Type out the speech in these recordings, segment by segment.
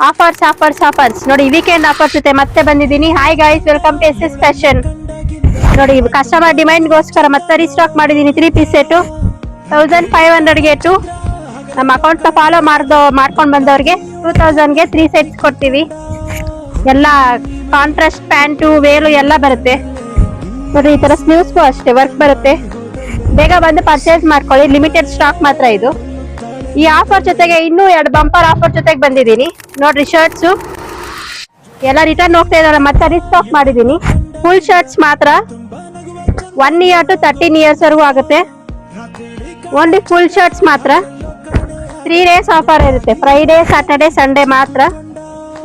Offers offers offers ನೋಡಿ, weekend offers ಜೊತೆ ಮತ್ತೆ ಬಂದಿದ್ದೀನಿ. Hi guys, welcome to S fashion. ನೋಡಿ, ಕಸ್ಟಮರ್ ಡಿಮ್ಯಾಂಡ್ಗೋಸ್ಕರ ಮತ್ತೆ ರೀಸ್ಟಾಕ್ ಮಾಡಿದ್ದೀನಿ. 3 ಪೀಸ್ ಸೆಟ್ಟು 1500ಗೆ ಟು ನಮ್ಮ ಅಕೌಂಟ್ ಫಾಲೋ ಮಾಡ್ಕೊಂಡು ಬಂದವ್ರಿಗೆ 2000ಗೆ 3 ಸೆಟ್ಸ್ ಕೊಡ್ತೀವಿ. ಎಲ್ಲ ಕಾಂಟ್ರಾಸ್ಟ್ ಪ್ಯಾಂಟು ವೇಲು ಎಲ್ಲ ಬರುತ್ತೆ ನೋಡಿ. ಈ ತರ ಸ್ಲೀವ್ಸ್ಗೂ ಅಷ್ಟೇ ವರ್ಕ್ ಬರುತ್ತೆ. ಬೇಗ ಬಂದು ಪರ್ಚೇಸ್ ಮಾಡ್ಕೊಳ್ಳಿ, ಲಿಮಿಟೆಡ್ ಸ್ಟಾಕ್ ಮಾತ್ರ ಇದು. ಈ ಆಫರ್ ಜೊತೆಗೆ ಇನ್ನೂ 2 ಬಂಪರ್ ಆಫರ್ ಜೊತೆಗೆ ಬಂದಿದ್ದೀನಿ ನೋಡ್ರಿ. ಶರ್ಟ್ಸು ಎಲ್ಲ ರಿಟರ್ನ್ ಹೋಗ್ತಾ ಇದಾರೆ, ಮತ್ತೆ ರೀಸ್ಟಾಕ್ ಮಾಡಿದ್ದೀನಿ. ಫುಲ್ ಶರ್ಟ್ಸ್ ಮಾತ್ರ 1 ಇಯರ್ ಟು 13 ಇಯರ್ಸ್ ವರೆಗೂ ಆಗುತ್ತೆ. ಓನ್ಲಿ ಫುಲ್ ಶರ್ಟ್ಸ್ ಮಾತ್ರ 3 ಡೇಸ್ ಆಫರ್ ಇರುತ್ತೆ. ಫ್ರೈಡೇ, ಸ್ಯಾಟರ್ಡೆ, ಸಂಡೇ ಮಾತ್ರ.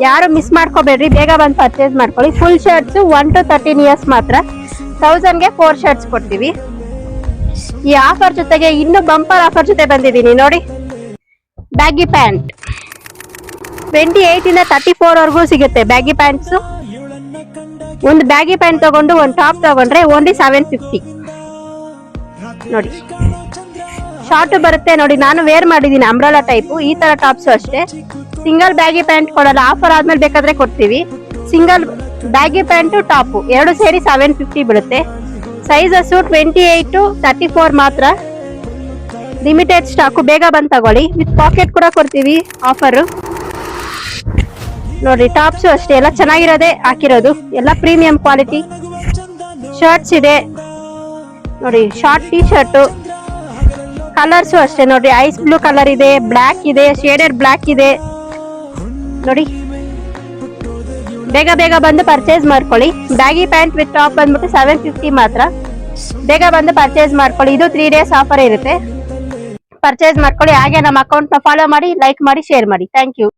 ಯಾರು ಮಿಸ್ ಮಾಡ್ಕೋಬೇಡ್ರಿ, ಬೇಗ ಬಂದು ಪರ್ಚೇಸ್ ಮಾಡ್ಕೊಳ್ಳಿ. ಫುಲ್ ಶರ್ಟ್ಸ್ 1 ಟು 13 ಇಯರ್ಸ್ ಮಾತ್ರ. 1000ಗೆ 4 ಶರ್ಟ್ಸ್ ಕೊಡ್ತೀವಿ. ಈ ಆಫರ್ ಜೊತೆಗೆ ಇನ್ನು ಬಂಪರ್ ಆಫರ್ ಜೊತೆ ಬಂದಿದ್ದೀನಿ ನೋಡಿ. ಬ್ಯಾಗಿ ಪ್ಯಾಂಟ್ 28 ಇಂದ 34 ವರೆಗೂ ಸಿಗುತ್ತೆ. ಬ್ಯಾಗಿ ಪ್ಯಾಂಟ್ಸ್ ಒಂದು ಬ್ಯಾಗಿ ಪ್ಯಾಂಟ್ ತಗೊಂಡು ಒಂದು ಟಾಪ್ ತಗೊಂಡ್ರೆ ಓನ್ಲಿ 750 ನೋಡಿ. ಶಾರ್ಟ್ ಬರುತ್ತೆ ನೋಡಿ, ನಾನು ವೇರ್ ಮಾಡಿದ್ದೀನಿ ಅಂಬ್ರೆಲಾ ಟೈಪ್. ಈ ತರ ಟಾಪ್ಸ್ ಅಷ್ಟೇ. ಸಿಂಗಲ್ ಬ್ಯಾಗಿ ಪ್ಯಾಂಟ್ ಕೊಡಲ್ಲ, ಆಫರ್ ಆದ್ಮೇಲೆ ಬೇಕಾದ್ರೆ ಕೊಡ್ತೀವಿ. ಸಿಂಗಲ್ ಬ್ಯಾಗಿ ಪ್ಯಾಂಟ್ ಟಾಪ್ ಎರಡು ಸೇರಿ 750 ಬೀಳುತ್ತೆ. ಸೈಜಸ್ 28 ಟು 34 ಮಾತ್ರ. ಲಿಮಿಟೆಡ್ ಸ್ಟಾಕು, ಬೇಗ ಬಂದು ತಗೊಳ್ಳಿ. ವಿತ್ ಪಾಕೆಟ್ ಕೂಡ ಕೊಡ್ತೀವಿ ಆಫರ್ ನೋಡಿ. ಟಾಪ್ಸು ಅಷ್ಟೇ, ಎಲ್ಲ ಚೆನ್ನಾಗಿರೋದೇ ಹಾಕಿರೋದು, ಎಲ್ಲ ಪ್ರೀಮಿಯಂ ಕ್ವಾಲಿಟಿ. ಶರ್ಟ್ಸ್ ಇದೆ ನೋಡಿ, ಶಾರ್ಟ್ ಟೀ ಶರ್ಟು. ಕಲರ್ಸು ಅಷ್ಟೇ ನೋಡಿ, ಐಸ್ ಬ್ಲೂ ಕಲರ್ ಇದೆ, ಬ್ಲ್ಯಾಕ್ ಇದೆ, ಶೇಡೆಡ್ ಬ್ಲ್ಯಾಕ್ ಇದೆ ನೋಡಿ. ಬೇಗ ಬೇಗ ಬಂದು ಪರ್ಚೇಸ್ ಮಾಡ್ಕೊಳ್ಳಿ. ಬ್ಯಾಗಿ ಪ್ಯಾಂಟ್ ವಿತ್ ಟಾಪ್ ಬಂದ್ಬಿಟ್ಟು 750 ಮಾತ್ರ. ಬೇಗ ಬಂದು ಪರ್ಚೇಸ್ ಮಾಡ್ಕೊಳ್ಳಿ. ಇದು 3 ಡೇಸ್ ಆಫರ್ ಇರುತ್ತೆ. ಪರ್ಚೇಸ್ ಮಾಡ್ಕೊಳ್ಳಿ. ಹಾಗೆ ನಮ್ಮ ಅಕೌಂಟ್ ನ ಫಾಲೋ ಮಾಡಿ, ಲೈಕ್ ಮಾಡಿ, ಶೇರ್ ಮಾಡಿ. Thank you.